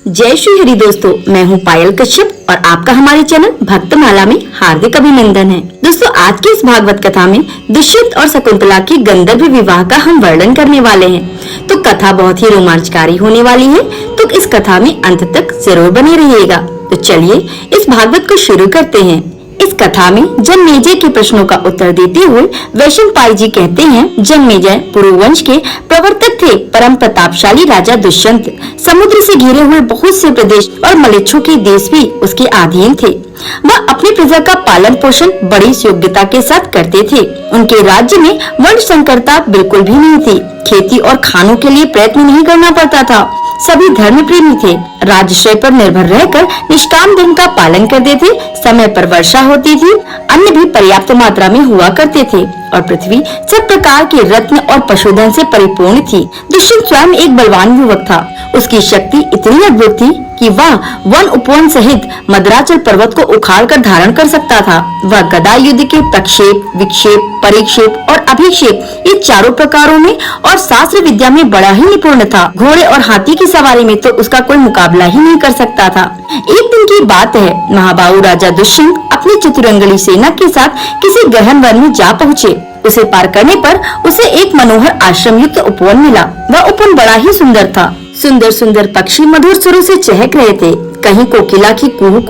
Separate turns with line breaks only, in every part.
जय श्री हरि दोस्तों, मैं हूं पायल कश्यप और आपका हमारे चैनल भक्तमाला में हार्दिक अभिनंदन है। दोस्तों, आज की इस भागवत कथा में दुष्यंत और शकुंतला की गंधर्व विवाह का हम वर्णन करने वाले हैं। तो कथा बहुत ही रोमांचकारी होने वाली है, तो इस कथा में अंत तक जरूर बने रहिएगा। तो चलिए इस भागवत को शुरू करते हैं। इस कथा में जन्मेजय के प्रश्नों का उत्तर देते हुए वैशंपायन जी कहते हैं, जन्मेजय पुरुवंश के प्रवर्तक थे। परम प्रतापशाली राजा दुष्यंत समुद्र से घिरे हुए बहुत से प्रदेश और मलेच्छों के देश भी उसके अधीन थे। वह अपनी प्रजा का पालन पोषण बड़ी योग्यता के साथ करते थे। उनके राज्य में वर्ण संकरता बिल्कुल भी नहीं थी। खेती और खानों के लिए प्रयत्न नहीं करना पड़ता था। सभी धर्म प्रेमी थे। राजश्रय पर निर्भर रहकर निष्काम धर्म का पालन करते थे। समय पर वर्षा होती थी। अन्न भी पर्याप्त मात्रा में हुआ करते थे और पृथ्वी सब प्रकार के रत्न और पशुधन से परिपूर्ण थी। दुष्यंत स्वयं एक बलवान युवक था। उसकी शक्ति इतनी अद्भुत थी कि वह वन उपवन सहित मद्राचल पर्वत को उखाड़ कर धारण कर सकता था। वह गदा युद्ध के प्रक्षेप, विक्षेप, परिक्षेप और अभिक्षेप ये चारों प्रकारों में और शास्त्र विद्या में बड़ा ही निपुण था। घोड़े और हाथी की सवारी में तो उसका कोई मुकाबला ही नहीं कर सकता था। एक दिन की बात है, महाबाहु राजा दुष्यंत अपनी चतुरंगली सेना के साथ किसी गहन वन में जा पहुँचे। उसे पार करने पर उसे एक मनोहर आश्रम युक्त उपवन मिला। वह उपवन बड़ा ही सुंदर था। सुंदर सुंदर पक्षी मधुर सुरों से चहक रहे थे। कहीं कोकिला की कुहू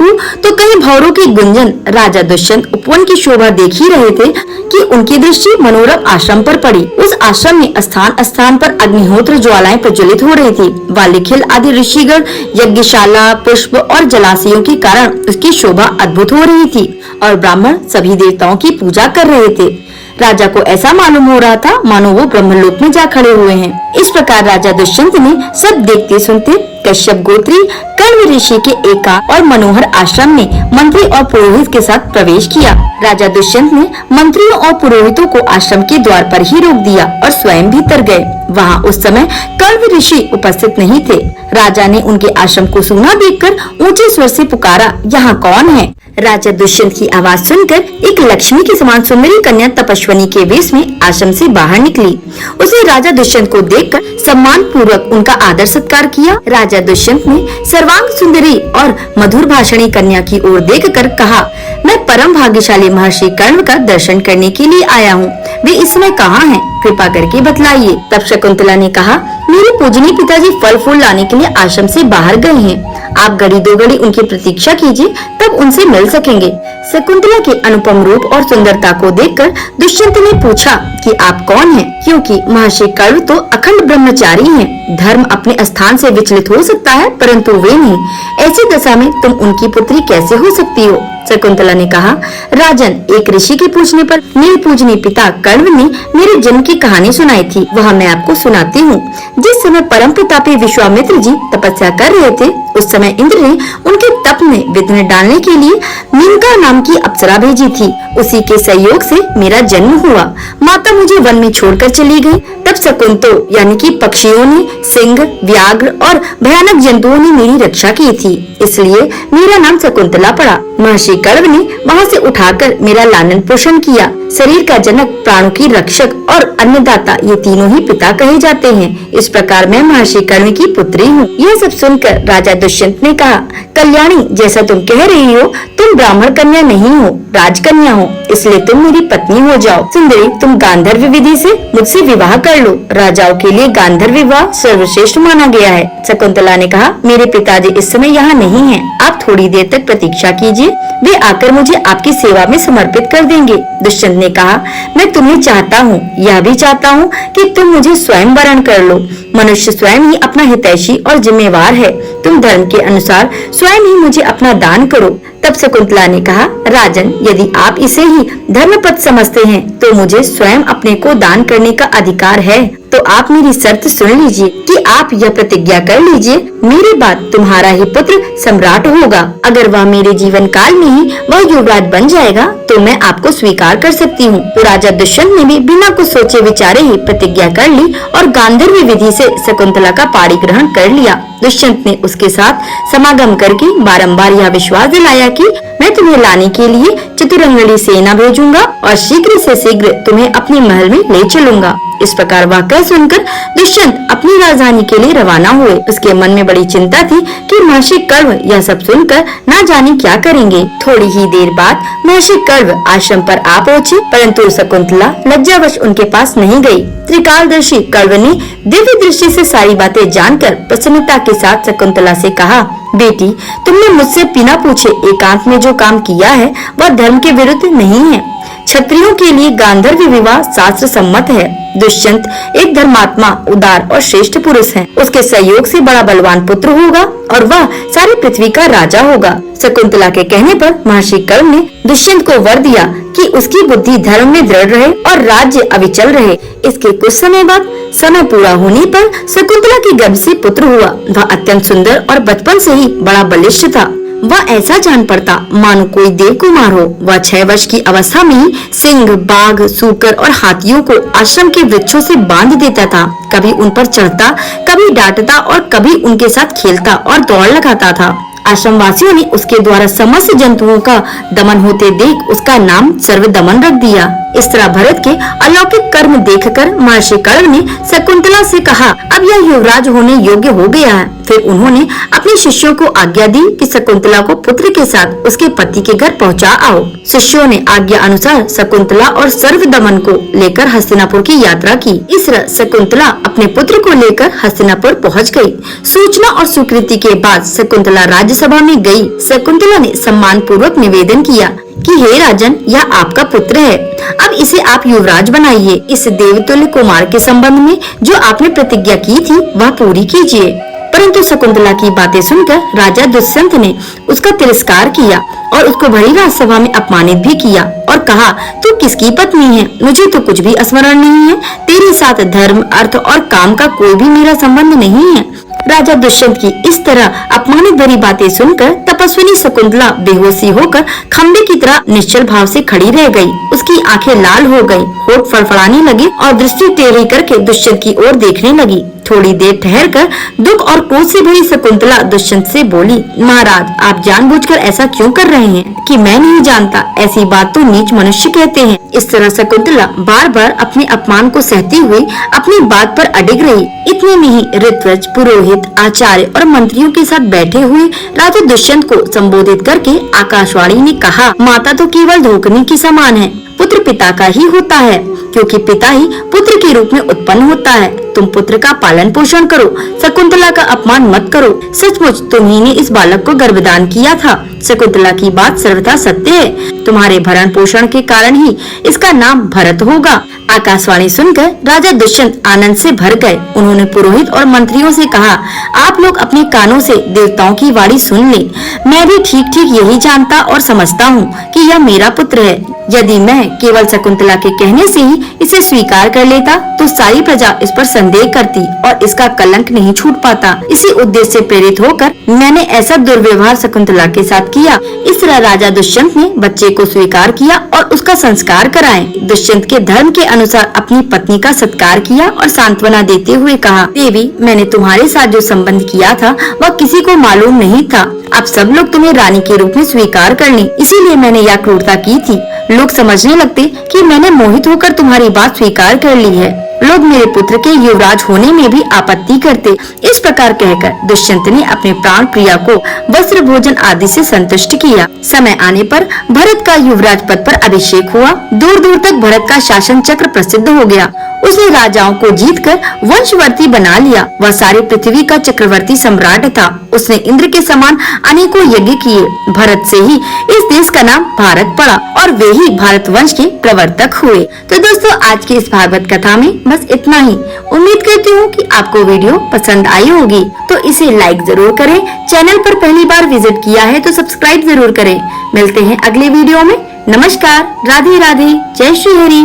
तो कहीं भौरों की गुंजन। राजा दुष्यंत उपवन की शोभा देख ही रहे थे कि उनकी दृष्टि मनोरम आश्रम पर पड़ी। उस आश्रम में स्थान स्थान पर अग्निहोत्र ज्वालाएं प्रज्वलित हो रही थी। वालिखिल आदि ऋषिगण, यज्ञशाला, पुष्प और जलाशयों के कारण उसकी शोभा अद्भुत हो रही थी और ब्राह्मण सभी देवताओं की पूजा कर रहे थे। राजा को ऐसा मालूम हो रहा था मानो वो ब्रह्मलोक में जा खड़े हुए हैं। इस प्रकार राजा दुष्यंत ने सब देखते सुनते कश्यप गोत्री कण्व ऋषि के एकांत और मनोहर आश्रम में मंत्री और पुरोहित के साथ प्रवेश किया। राजा दुष्यंत ने मंत्रियों और पुरोहितों को आश्रम के द्वार पर ही रोक दिया और स्वयं भीतर गए। वहाँ उस समय कण्व ऋषि उपस्थित नहीं थे। राजा ने उनके आश्रम को सूना देखकर ऊंचे स्वर से पुकारा, यहाँ कौन है? राजा दुष्यंत की आवाज सुनकर एक लक्ष्मी के समान सुंदरी कन्या तपस्विनी के वेश में आश्रम से बाहर निकली। उसने राजा दुष्यंत को देखकर सम्मान पूर्वक उनका आदर सत्कार किया। राजा दुष्यंत ने सर्वांग सुंदरी और मधुर भाषणी कन्या की ओर देखकर कहा, मैं परम भाग्यशाली महर्षि कण्व का दर्शन करने के लिए आया हूँ। वे इस समय कहाँ हैं? कृपा करके बतलाइए। तब शकुंतला ने कहा, मेरे पूजनीय पिताजी फल फूल लाने के लिए आश्रम से बाहर गए हैं। आप घड़ी दो घड़ी उनकी प्रतीक्षा कीजिए, तब उनसे मिल सकेंगे। शकुंतला के अनुपम रूप और सुंदरता को देखकर दुष्यंत ने पूछा कि आप कौन हैं? क्योंकि महर्षि कण्व तो अखंड ब्रह्मचारी हैं। धर्म अपने स्थान से विचलित हो सकता है, परंतु वे नहीं। ऐसी दशा में तुम उनकी पुत्री कैसे हो सकती हो? शकुंतला ने कहा, राजन, एक ऋषि के पूछने पर मेरे पूजनीय पिता कण्व ने मेरे जन्म की कहानी सुनाई थी। वह मैं आपको सुनाती हूँ। जिस समय परम प्रतापी विश्वामित्र जी तपस्या कर रहे थे, उस समय इंद्र ने उनके तप में विघ्न डालने के लिए मेनका नाम की अप्सरा भेजी थी। उसी के सहयोग से मेरा जन्म हुआ। माता मुझे वन में छोड़कर चली गई। तब शकुंतो यानी कि पक्षियों ने, सिंह, व्याघ्र और भयानक जंतुओं ने मेरी रक्षा की थी, इसलिए मेरा नाम शकुंतला पड़ा। महर्षि कण्व ने वहाँ से उठाकर मेरा लालन पोषण किया। शरीर का जनक, प्राणों की रक्षक और अन्नदाता, ये तीनों ही पिता कहे जाते हैं। इस प्रकार मैं महर्षि कण्व की पुत्री हूँ। यह सब सुनकर राजा दुष्यंत ने कहा, कल्याणी, जैसा तुम कह रही हो, तुम ब्राह्मण कन्या नहीं हो, राजकन्या हो, इसलिए तुम मेरी पत्नी हो जाओ। सुंदरी, तुम गांधर्व विधि से मुझसे विवाह कर लो। राजाओं के लिए गांधर्व विवाह सर्वश्रेष्ठ माना गया है। शकुंतला ने कहा, मेरे पिताजी इस समय यहाँ नहीं हैं। आप थोड़ी देर तक प्रतीक्षा कीजिए, वे आकर मुझे आपकी सेवा में समर्पित कर देंगे। दुष्यंत ने कहा, मैं तुम्हें चाहता हूँ, यह भी चाहता हूँ कि तुम मुझे स्वयं वरण कर लो। मनुष्य स्वयं ही अपना हितैषी और जिम्मेवार है। तुम धर्म के अनुसार स्वयं ही मुझे अपना दान करो। तब शकुंतला ने कहा, राजन, यदि आप इसे ही धर्मपद समझते हैं तो मुझे स्वयं अपने को दान करने का अधिकार है। तो आप मेरी शर्त सुन लीजिए कि आप यह प्रतिज्ञा कर लीजिए, मेरे बाद तुम्हारा ही पुत्र सम्राट होगा। अगर वह मेरे जीवन काल में ही वह युवराज बन जाएगा तो मैं आपको स्वीकार कर सकती हूँ। तो राजा दुष्यंत ने भी बिना कुछ सोचे विचारे ही प्रतिज्ञा कर ली और गांधर्व विधि से शकुंतला का पाणी ग्रहण कर लिया। दुष्यंत ने उसके साथ समागम करके बारंबार यह विश्वास दिलाया कि मैं तुम्हें लाने के लिए चतुरंगली सेना भेजूंगा और शीघ्र से शीघ्र तुम्हें अपने महल में ले चलूंगा। इस प्रकार वह कह सुनकर दुष्यंत अपनी राजधानी के लिए रवाना हुए। उसके मन में बड़ी चिंता थी कि महर्षि कर्व यह सब सुनकर न जाने क्या करेंगे। थोड़ी ही देर बाद महर्षि कर्व आश्रम पर आ पहुँचे, परंतु शकुंतला लज्जावश उनके पास नहीं गई। त्रिकालदर्शी कर्व ने दिव्य दृष्टि से सारी बातें जानकर प्रसन्नता के साथ शकुंतला से कहा, बेटी, तुमने मुझसे बिना पूछे एकांत में जो काम किया है वह धर्म के विरुद्ध नहीं है। क्षत्रियों के लिए गांधर्व विवाह शास्त्र सम्मत है। दुष्यंत एक धर्मात्मा, उदार और श्रेष्ठ पुरुष है। उसके सहयोग से बड़ा बलवान पुत्र होगा और वह सारी पृथ्वी का राजा होगा। शकुंतला के कहने पर महर्षि कर्म ने दुष्यंत को वर दिया कि उसकी बुद्धि धर्म में दृढ़ रहे और राज्य अविचल रहे। इसके कुछ समय बाद समय पूरा होने पर शकुंतला के गर्भ से पुत्र हुआ। वह अत्यंत सुंदर और बचपन से ही बड़ा बलिष्ठ था। वह ऐसा जान पड़ता मानो कोई देव कुमार हो। वह 6 वर्ष की अवस्था में ही सिंह, बाघ, सूकर और हाथियों को आश्रम के वृक्षों से बांध देता था। कभी उन पर चढ़ता, कभी डांटता और कभी उनके साथ खेलता और दौड़ लगाता था। आश्रम वासियों ने उसके द्वारा समस्त जंतुओं का दमन होते देख उसका नाम सर्वदमन रख दिया। इस तरह भरत के अलौकिक कर्म देखकर महर्षि कर्व ने शकुंतला से कहा, अब यह युवराज होने योग्य हो गया है। फिर उन्होंने अपने शिष्यों को आज्ञा दी कि शकुंतला को पुत्र के साथ उसके पति के घर पहुंचा आओ। शिष्यों ने आज्ञा अनुसार शकुंतला और सर्वदमन को लेकर हस्तिनापुर की यात्रा की। इस तरह शकुंतला अपने पुत्र को लेकर हस्तिनापुर पहुंच गई। सूचना और स्वीकृति के बाद शकुंतला राज्यसभा में गई। शकुंतला ने सम्मान पूर्वक निवेदन किया कि हे राजन, यह आपका पुत्र है, अब इसे आप युवराज बनाइए। इस देवतुल्य कुमार के संबंध में जो आपने प्रतिज्ञा की थी वह पूरी कीजिए। परंतु शकुंतला की बातें सुनकर राजा दुष्यंत ने उसका तिरस्कार किया और उसको भरी राजसभा में अपमानित भी किया और कहा, तू किसकी पत्नी है? मुझे तो कुछ भी स्मरण नहीं है। तेरे साथ धर्म, अर्थ और काम का कोई भी मेरा संबंध नहीं है। राजा दुष्यंत की इस तरह अपमानित भरी बातें सुनकर तपस्विनी शकुंतला बेहोशी होकर खंबे की तरह निश्चल भाव से खड़ी रह गई। उसकी आंखें लाल हो गईं, होठ फड़फड़ाने लगे और दृष्टि टेढ़ी करके दुष्यंत की ओर देखने लगी। थोड़ी देर ठहरकर दुख और क्रोध से भरी शकुंतला दुष्यंत से बोली, महाराज, आप जानबूझकर ऐसा क्यों कर रहे हैं कि मैं नहीं जानता? ऐसी बात तो नीच मनुष्य कहते हैं। इस तरह शकुंतला बार बार अपने अपमान को सहती हुई अपनी बात पर अडिग रही। इतने में ही ऋत्विज, पुरोहित, आचार्य और मंत्रियों के साथ बैठे हुए राजा दुष्यंत को संबोधित करके आकाशवाणी ने कहा, माता तो केवल धोकने की समान है, पुत्र पिता का ही होता है, क्योंकि पिता ही पुत्र के रूप में उत्पन्न होता है। तुम पुत्र का पालन पोषण करो, शकुंतला का अपमान मत करो। सचमुच तुम्ही ने इस बालक को गर्भदान किया था। शकुंतला की बात सर्वथा सत्य है। तुम्हारे भरण पोषण के कारण ही इसका नाम भरत होगा। आकाशवाणी सुनकर राजा दुष्यंत आनंद से भर गए। उन्होंने पुरोहित और मंत्रियों से कहा, आप लोग अपने कानों से देवताओं की वाणी सुन लें। मैं भी ठीक ठीक यही जानता और समझता हूँ कि यह मेरा पुत्र है। यदि मैं केवल शकुंतला के कहने से ही इसे स्वीकार कर लेता तो सारी प्रजा इस पर संदेह करती और इसका कलंक नहीं छूट पाता। इसी उद्देश्य से प्रेरित होकर मैंने ऐसा दुर्व्यवहार शकुंतला के साथ किया। इस तरह राजा दुष्यंत ने बच्चे को स्वीकार किया और उसका संस्कार कराए। दुष्यंत के धर्म के अनुसार अपनी पत्नी का सत्कार किया और सांत्वना देते हुए कहा, देवी, मैंने तुम्हारे साथ जो संबंध किया था वह किसी को मालूम नहीं था। अब सब लोग तुम्हें रानी के रूप में स्वीकार कर लें, इसीलिए मैंने यह क्रूरता की थी। लोग समझने लगते कि मैंने मोहित होकर तुम्हारी बात स्वीकार कर ली है। लोग मेरे पुत्र के युवराज होने में भी आपत्ति करते। इस प्रकार कहकर दुष्यंत ने अपने प्राण प्रिया को वस्त्र, भोजन आदि से संतुष्ट किया। समय आने पर भरत का युवराज पद पर अभिषेक हुआ। दूर दूर तक भरत का शासन चक्र प्रसिद्ध हो गया। उसने राजाओं को जीतकर वंशवर्ती बना लिया। वह सारी पृथ्वी का चक्रवर्ती सम्राट था। उसने इंद्र के समान अनेकों यज्ञ किए। भरत से ही इस देश का नाम भारत पड़ा और वे ही भारत वंश के प्रवर्तक हुए। तो दोस्तों, आज की इस भागवत कथा में बस इतना ही। उम्मीद करती हूँ कि आपको वीडियो पसंद आई होगी, तो इसे लाइक जरूर करें। चैनल पर पहली बार विजिट किया है तो सब्सक्राइब जरूर करें। मिलते हैं अगले वीडियो में। नमस्कार, राधे राधे, जय श्री हरि।